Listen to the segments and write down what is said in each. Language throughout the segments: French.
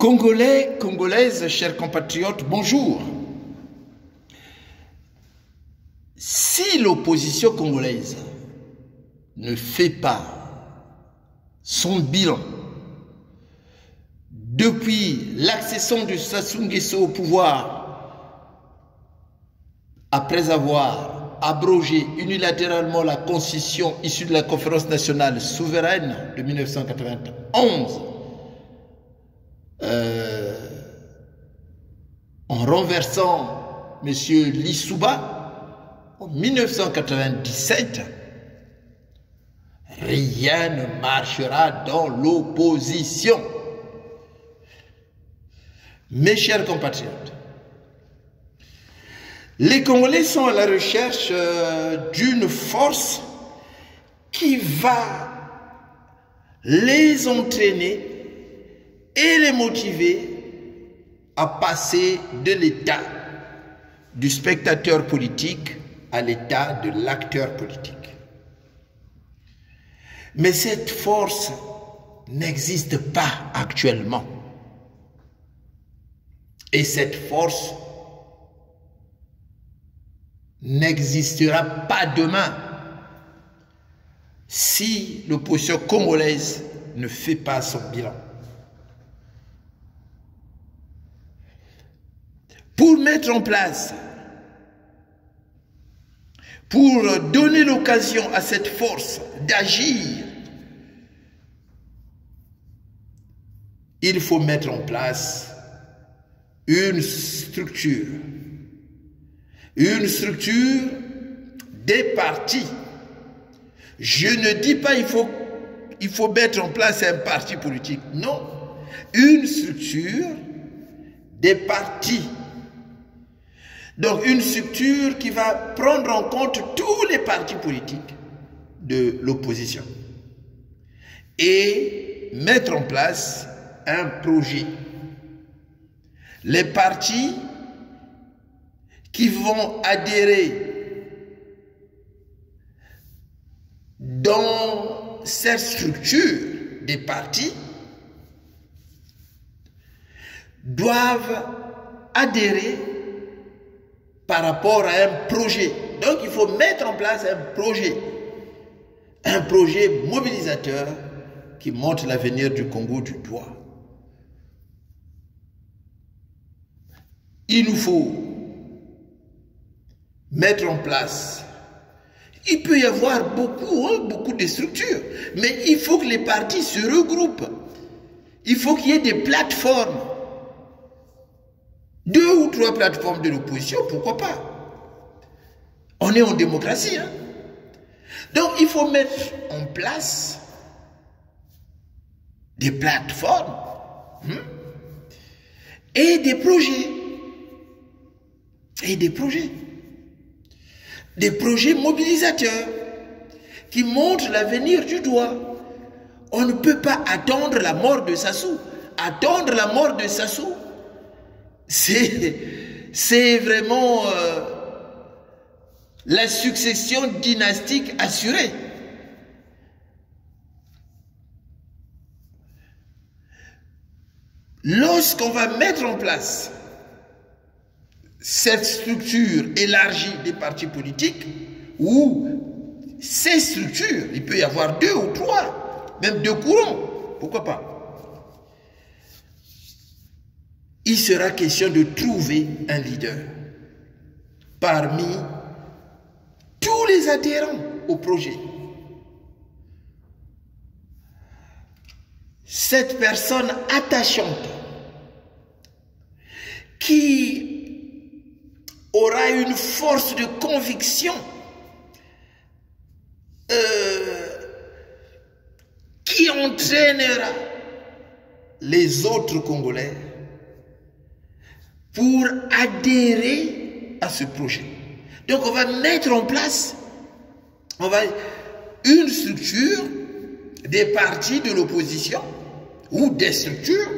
Congolais, Congolaises, chers compatriotes, bonjour. Si l'opposition congolaise ne fait pas son bilan depuis l'accession de Sassou Nguesso au pouvoir, après avoir abrogé unilatéralement la constitution issue de la conférence nationale souveraine de 1991, en renversant M. Lissouba en 1997, rien ne marchera dans l'opposition. Mes chers compatriotes, les Congolais sont à la recherche d'une force qui va les entraîner et les motiver à passer de l'état du spectateur politique à l'état de l'acteur politique. Mais cette force n'existe pas actuellement. Et cette force n'existera pas demain si l'opposition congolaise ne fait pas son bilan. Pour mettre en place, pour donner l'occasion à cette force d'agir, il faut mettre en place une structure des partis. Je ne dis pas il faut mettre en place un parti politique, non, une structure des partis. Donc une structure qui va prendre en compte tous les partis politiques de l'opposition et mettre en place un projet. Les partis qui vont adhérer dans cette structure des partis doivent adhérer par rapport à un projet. Donc il faut mettre en place un projet mobilisateur qui montre l'avenir du Congo du doigt. Il nous faut mettre en place. Il peut y avoir beaucoup de structures, mais il faut que les partis se regroupent. Il faut qu'il y ait des plateformes. 2 ou 3 plateformes de l'opposition, pourquoi pas? On est en démocratie. Hein? Donc il faut mettre en place des plateformes et des projets. Des projets mobilisateurs qui montrent l'avenir du doigt. On ne peut pas attendre la mort de Sassou. Attendre la mort de Sassou, c'est vraiment la succession dynastique assurée. Lorsqu'on va mettre en place cette structure élargie des partis politiques, ou ces structures, il peut y avoir 2 ou 3, même 2 courants, pourquoi pas? Il sera question de trouver un leader parmi tous les adhérents au projet. Cette personne attachante qui aura une force de conviction qui entraînera les autres Congolais pour adhérer à ce projet. Donc on va mettre en place une structure des partis de l'opposition ou des structures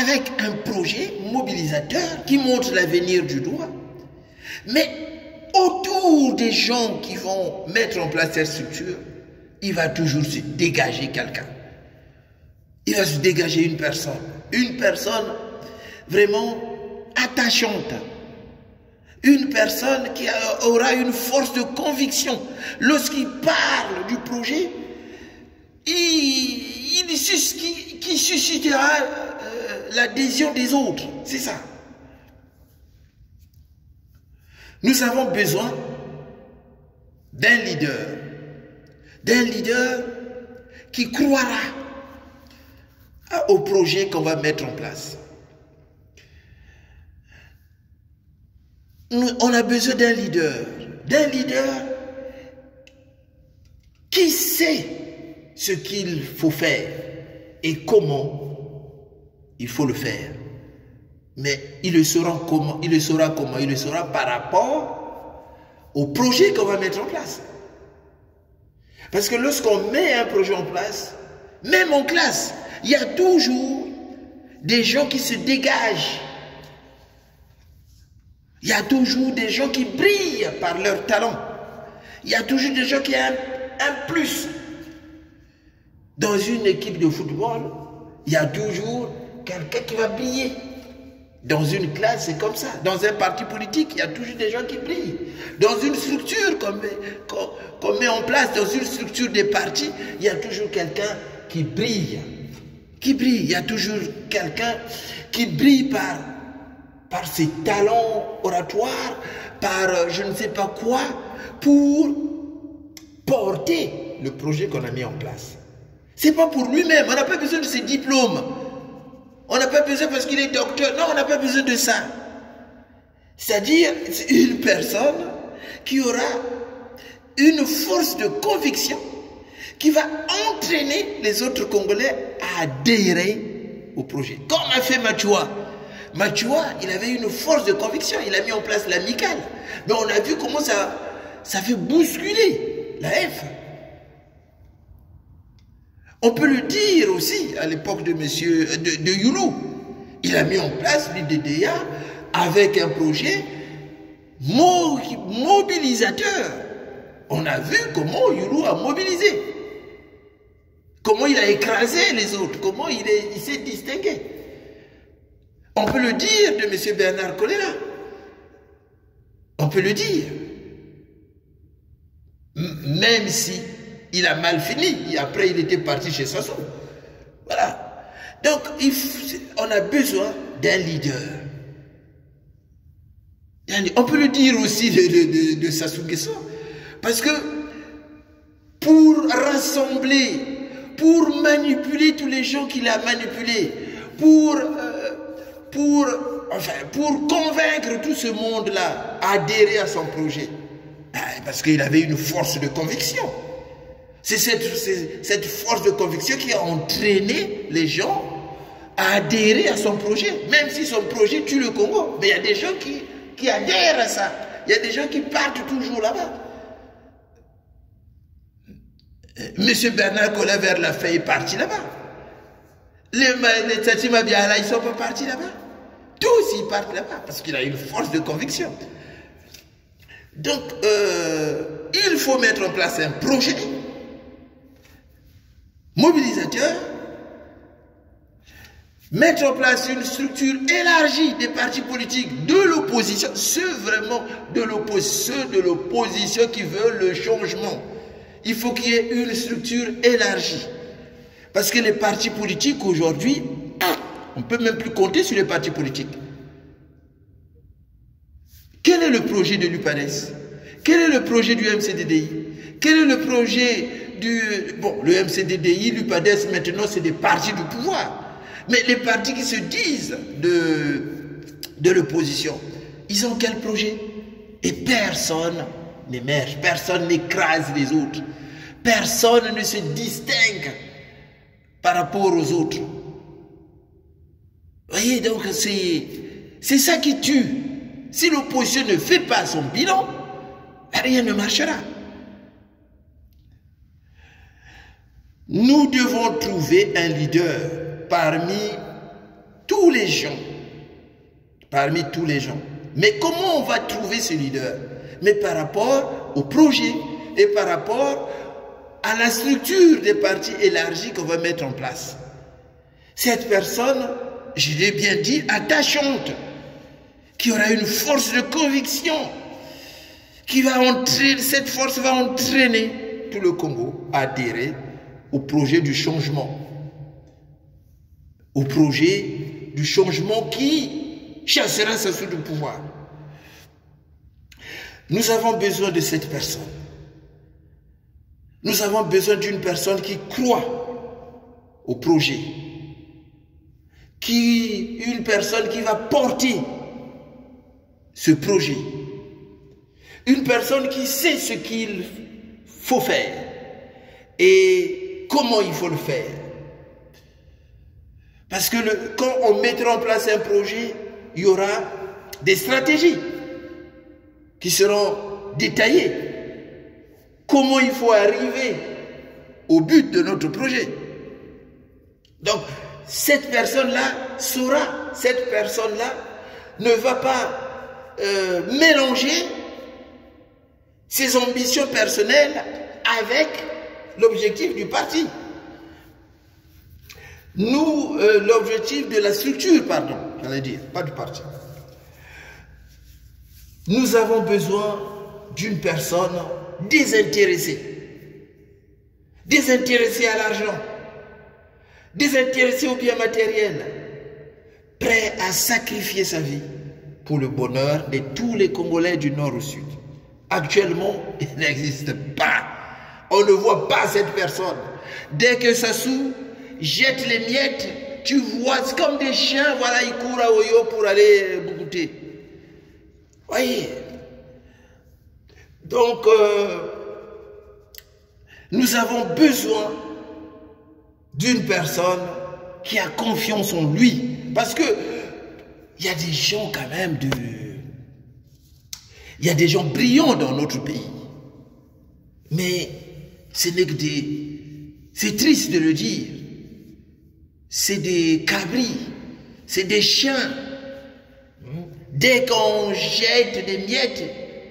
avec un projet mobilisateur qui montre l'avenir du doigt. Mais autour des gens qui vont mettre en place cette structure, il va toujours se dégager quelqu'un. il va se dégager une personne vraiment attachante, une personne qui aura une force de conviction. Lorsqu'il parle du projet, qui suscitera l'adhésion des autres. C'est ça. Nous avons besoin d'un leader qui croira au projet qu'on va mettre en place. On a besoin d'un leader qui sait ce qu'il faut faire et comment il faut le faire. Mais il le saura comment? Il le saura par rapport au projet qu'on va mettre en place. Parce que lorsqu'on met un projet en place, même en classe, il y a toujours des gens qui se dégagent. Il y a toujours des gens qui brillent par leur talent. Il y a toujours des gens qui ont un plus. Dans une équipe de football, il y a toujours quelqu'un qui va briller. Dans une classe, c'est comme ça. Dans un parti politique, il y a toujours des gens qui brillent. Dans une structure qu'on met en place, dans une structure des partis, il y a toujours quelqu'un qui brille. Il y a toujours quelqu'un qui brille par ses talents oratoires, par je ne sais pas quoi, pour porter le projet qu'on a mis en place. C'est pas pour lui-même, on n'a pas besoin de ses diplômes. On n'a pas besoin parce qu'il est docteur. Non, on n'a pas besoin de ça. C'est-à-dire, c'est une personne qui aura une force de conviction qui va entraîner les autres Congolais à adhérer au projet. Comme a fait Machoua. Machoua, il avait une force de conviction. Il a mis en place l'amicale. Mais on a vu comment ça fait bousculer la F. On peut le dire aussi à l'époque de Youlou. Il a mis en place l'IDDA avec un projet mobilisateur. On a vu comment Youlou a mobilisé. Comment il a écrasé les autres. Comment il s'est distingué. On peut le dire de M. Bernard Kolela. On peut le dire. Même si il a mal fini. Et après, il était parti chez Sassou. Voilà. Donc, on a besoin d'un leader. On peut le dire aussi de Sassou Nguesso. Parce que pour rassembler, pour manipuler tous les gens qu'il a manipulés, pour convaincre tout ce monde-là à adhérer à son projet, parce qu'il avait une force de conviction. C'est cette force de conviction qui a entraîné les gens à adhérer à son projet. Même si son projet tue le Congo. Mais il y a des gens qui adhèrent à ça. Il y a des gens qui partent toujours là-bas. Monsieur Bernard Kolela vers la fin est parti là-bas. Les Tati Mabiala, ils ne sont pas partis là-bas. Tous ils partent là-bas parce qu'il a une force de conviction. Donc, il faut mettre en place un projet mobilisateur, mettre en place une structure élargie des partis politiques de l'opposition, ceux de l'opposition qui veulent le changement. Il faut qu'il y ait une structure élargie. Parce que les partis politiques aujourd'hui, on ne peut même plus compter sur les partis politiques. Quel est le projet de l'UPADES? Quel est le projet du MCDDI? Quel est le projet le MCDDI, l'UPADES, maintenant, c'est des partis du pouvoir. Mais les partis qui se disent de l'opposition, ils ont quel projet? Et personne n'émerge, personne n'écrase les autres. Personne ne se distingue par rapport aux autres. Vous voyez, donc c'est ça qui tue. Si l'opposition ne fait pas son bilan, rien ne marchera. Nous devons trouver un leader parmi tous les gens. Parmi tous les gens. Mais comment on va trouver ce leader? Mais par rapport au projet et par rapport à la structure des partis élargis qu'on va mettre en place. Cette personne, je l'ai bien dit, attachante, qui aura une force de conviction, qui va entraîner, cette force va entraîner tout le Congo à adhérer au projet du changement. Au projet du changement qui chassera Sassou du pouvoir. Nous avons besoin de cette personne. Nous avons besoin d'une personne qui croit au projet. Une personne qui va porter ce projet. Une personne qui sait ce qu'il faut faire et comment il faut le faire. Parce que quand on mettra en place un projet, il y aura des stratégies qui seront détaillées. Comment il faut arriver au but de notre projet. Donc, cette personne-là saura, cette personne-là ne va pas mélanger ses ambitions personnelles avec l'objectif du parti. Nous, l'objectif de la structure, pardon, j'allais dire, pas du parti. Nous avons besoin d'une personne désintéressée. Désintéressée à l'argent. Désintéressée aux biens matériels. Prêt à sacrifier sa vie pour le bonheur de tous les Congolais du nord au sud. Actuellement, il n'existe pas. On ne voit pas cette personne. Dès que Sassou jette les miettes, tu vois, c'est comme des chiens, voilà, ils courent à Oyo pour aller goûter. Voyez. Donc, nous avons besoin d'une personne qui a confiance en lui. Parce que il y a des gens quand même il y a des gens brillants dans notre pays. Mais ce n'est que des... C'est triste de le dire. C'est des cabris, c'est des chiens. Dès qu'on jette des miettes,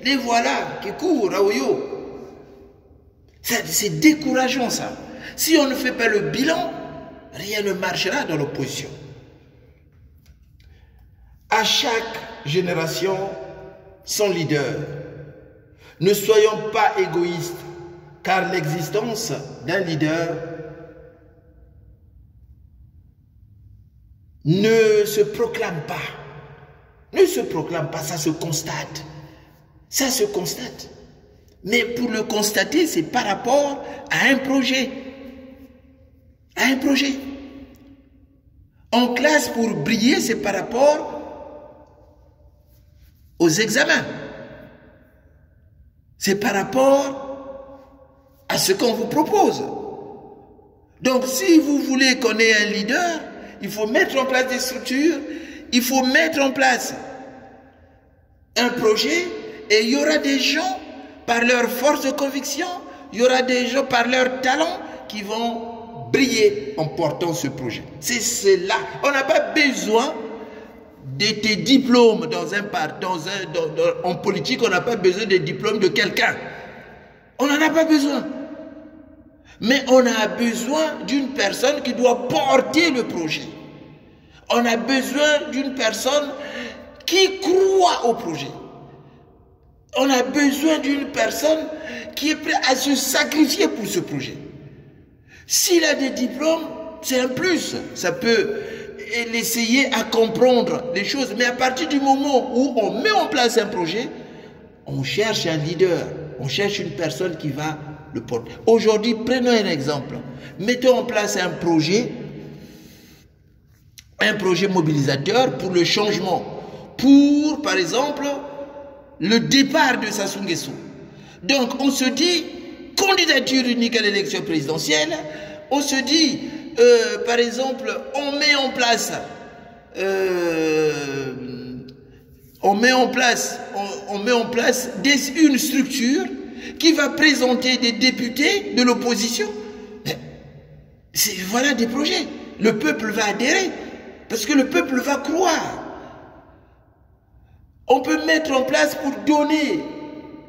les voilà qui courent à Oyo. C'est décourageant ça. Si on ne fait pas le bilan, rien ne marchera dans l'opposition. À chaque génération, son leader. Ne soyons pas égoïstes, car l'existence d'un leader ne se proclame pas. Ne se proclame pas, ça se constate. Ça se constate. Mais pour le constater, c'est par rapport à un projet. À un projet. En classe, pour briller, c'est par rapport aux examens. C'est par rapport à ce qu'on vous propose. Donc, si vous voulez qu'on ait un leader, il faut mettre en place des structures, il faut mettre en place un projet, et il y aura des gens, par leur force de conviction, il y aura des gens, par leur talent, qui vont briller en portant ce projet. C'est cela. On n'a pas besoin de tes diplômes en politique, on n'a pas besoin des diplômes de quelqu'un. On n'en a pas besoin. Mais on a besoin d'une personne qui doit porter le projet. On a besoin d'une personne qui croit au projet. On a besoin d'une personne qui est prête à se sacrifier pour ce projet. S'il a des diplômes, c'est un plus. Ça peut l'essayer à comprendre les choses. Mais à partir du moment où on met en place un projet, on cherche un leader. On cherche une personne qui va le porter. Aujourd'hui, prenons un exemple. Mettons en place un projet mobilisateur pour le changement. Pour, par exemple, le départ de Sassou Nguesso. Donc, on se dit, candidature unique à l'élection présidentielle. On se dit, par exemple, on met en place une structure qui va présenter des députés de l'opposition. Voilà des projets. Le peuple va adhérer parce que le peuple va croire. On peut mettre en place pour donner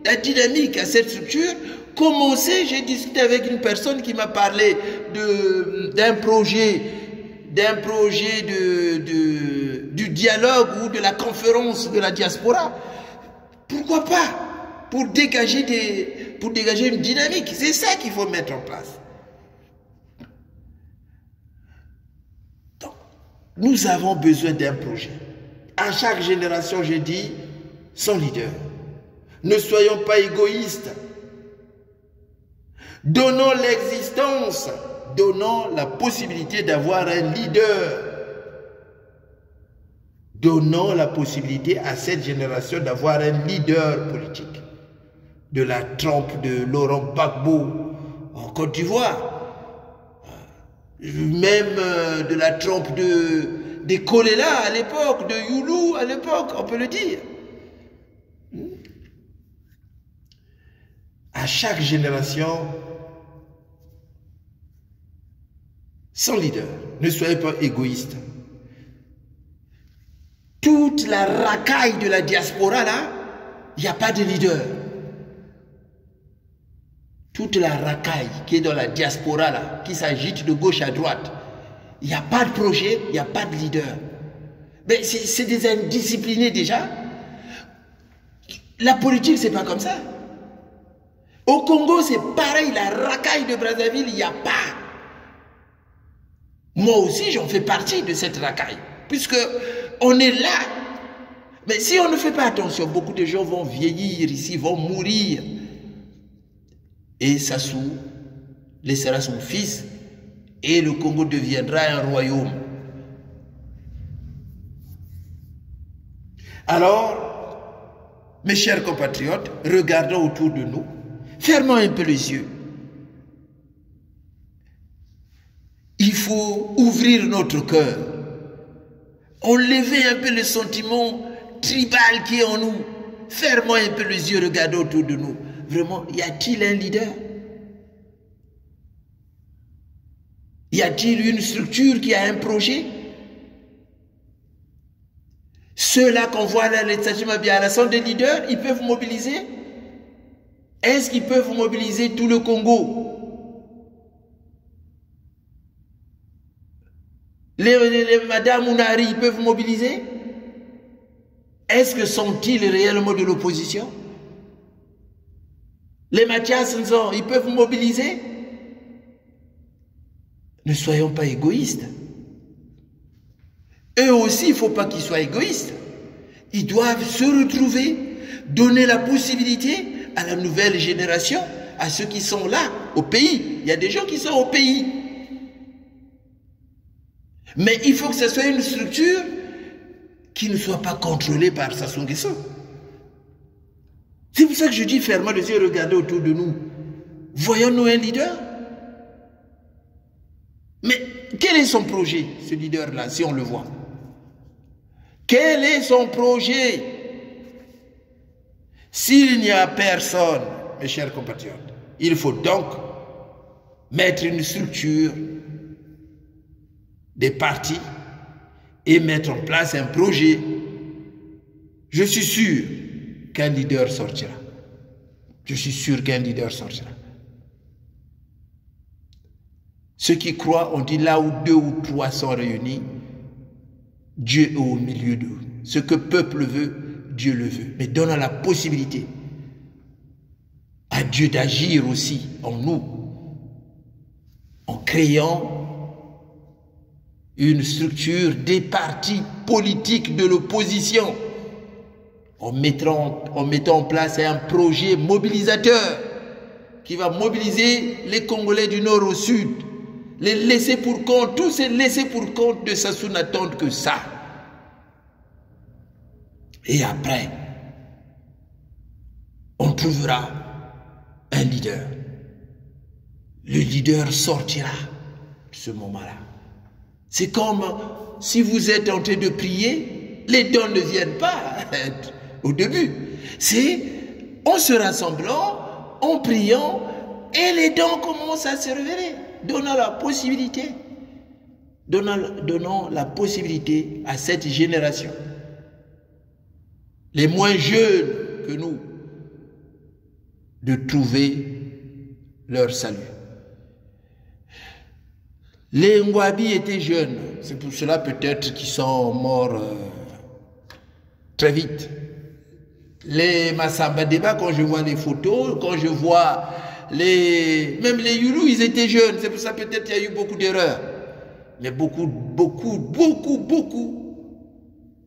la dynamique à cette structure. Commencer, j'ai discuté avec une personne qui m'a parlé d'un projet d'un projet du dialogue ou de la conférence de la diaspora. Pourquoi pas? Pour dégager une dynamique. C'est ça qu'il faut mettre en place. Donc, nous avons besoin d'un projet. À chaque génération, je dis, son leader. Ne soyons pas égoïstes. Donnons l'existence, donnons la possibilité d'avoir un leader. Donnons la possibilité à cette génération d'avoir un leader politique. De la trempe de Laurent Gbagbo en Côte d'Ivoire, même de la trempe des Kolela à l'époque, de Youlou à l'époque, on peut le dire. À chaque génération, son leader. Ne soyez pas égoïste. Toute la racaille de la diaspora là, il n'y a pas de leader. Toute la racaille qui est dans la diaspora là, qui s'agite de gauche à droite, il n'y a pas de projet, il n'y a pas de leader. Mais c'est des indisciplinés déjà. La politique, c'est pas comme ça. Au Congo, c'est pareil, la racaille de Brazzaville, il n'y a pas. Moi aussi, j'en fais partie de cette racaille, puisque on est là. Mais si on ne fait pas attention, beaucoup de gens vont vieillir ici, vont mourir. Et Sassou laissera son fils, et le Congo deviendra un royaume. Alors, mes chers compatriotes, regardons autour de nous, fermons un peu les yeux. Il faut ouvrir notre cœur, enlever un peu le sentiment tribal qui est en nous. Fermons un peu les yeux, regardons autour de nous. Vraiment, y a-t-il un leader? Y a-t-il une structure qui a un projet? Ceux-là qu'on voit là, les Tachimabia, sont des leaders, ils peuvent mobiliser? Est-ce qu'ils peuvent mobiliser tout le Congo? Les Madame Mounari, ils peuvent mobiliser? Est-ce que sont-ils réellement de l'opposition? Les Mathias Nzon, ils peuvent mobiliser? Ne soyons pas égoïstes. Eux aussi, il ne faut pas qu'ils soient égoïstes. Ils doivent se retrouver, donner la possibilité à la nouvelle génération, à ceux qui sont là, au pays. Il y a des gens qui sont au pays. Mais il faut que ce soit une structure qui ne soit pas contrôlée par Sassou Nguesso. C'est pour ça que je dis fermement les yeux, regardez autour de nous. Voyons-nous un leader? Mais quel est son projet, ce leader-là, si on le voit? Quel est son projet? S'il n'y a personne, mes chers compatriotes, il faut donc mettre une structure, des partis, et mettre en place un projet. Je suis sûr qu'un leader sortira. Je suis sûr qu'un leader sortira. Ceux qui croient, on dit là où 2 ou 3 sont réunis, Dieu est au milieu d'eux. Ce que le peuple veut, Dieu le veut. Mais donnons la possibilité à Dieu d'agir aussi en nous, en créant une structure des partis politiques de l'opposition, en mettant en place un projet mobilisateur qui va mobiliser les Congolais du nord au sud. Les laissés pour compte, tous ces laissés pour compte de Sassou n'attendent que ça. Et après, on trouvera un leader. Le leader sortira de ce moment-là. C'est comme si vous êtes en train de prier, les dons ne viennent pas au début. C'est en se rassemblant, en priant, et les dons commencent à se révéler. Donnons la possibilité, donnons la possibilité à cette génération, les moins jeunes que nous, de trouver leur salut. Les Ngwabi étaient jeunes. C'est pour cela peut-être qu'ils sont morts très vite. Les Massamba Deba, quand je vois les photos, quand je vois même les Youlou, ils étaient jeunes. C'est pour ça peut-être qu'il y a eu beaucoup d'erreurs. Mais beaucoup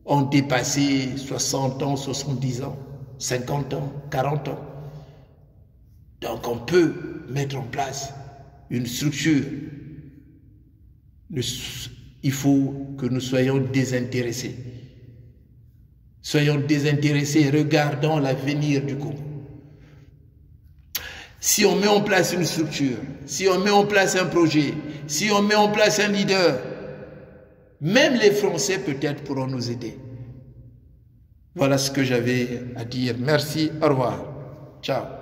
ont dépassé 60 ans, 70 ans, 50 ans, 40 ans. Donc on peut mettre en place une structure. Il faut que nous soyons désintéressés. Soyons désintéressés, regardons l'avenir du Congo. Si on met en place une structure, si on met en place un projet, si on met en place un leader, même les Français peut-être pourront nous aider. Voilà ce que j'avais à dire. Merci, au revoir. Ciao.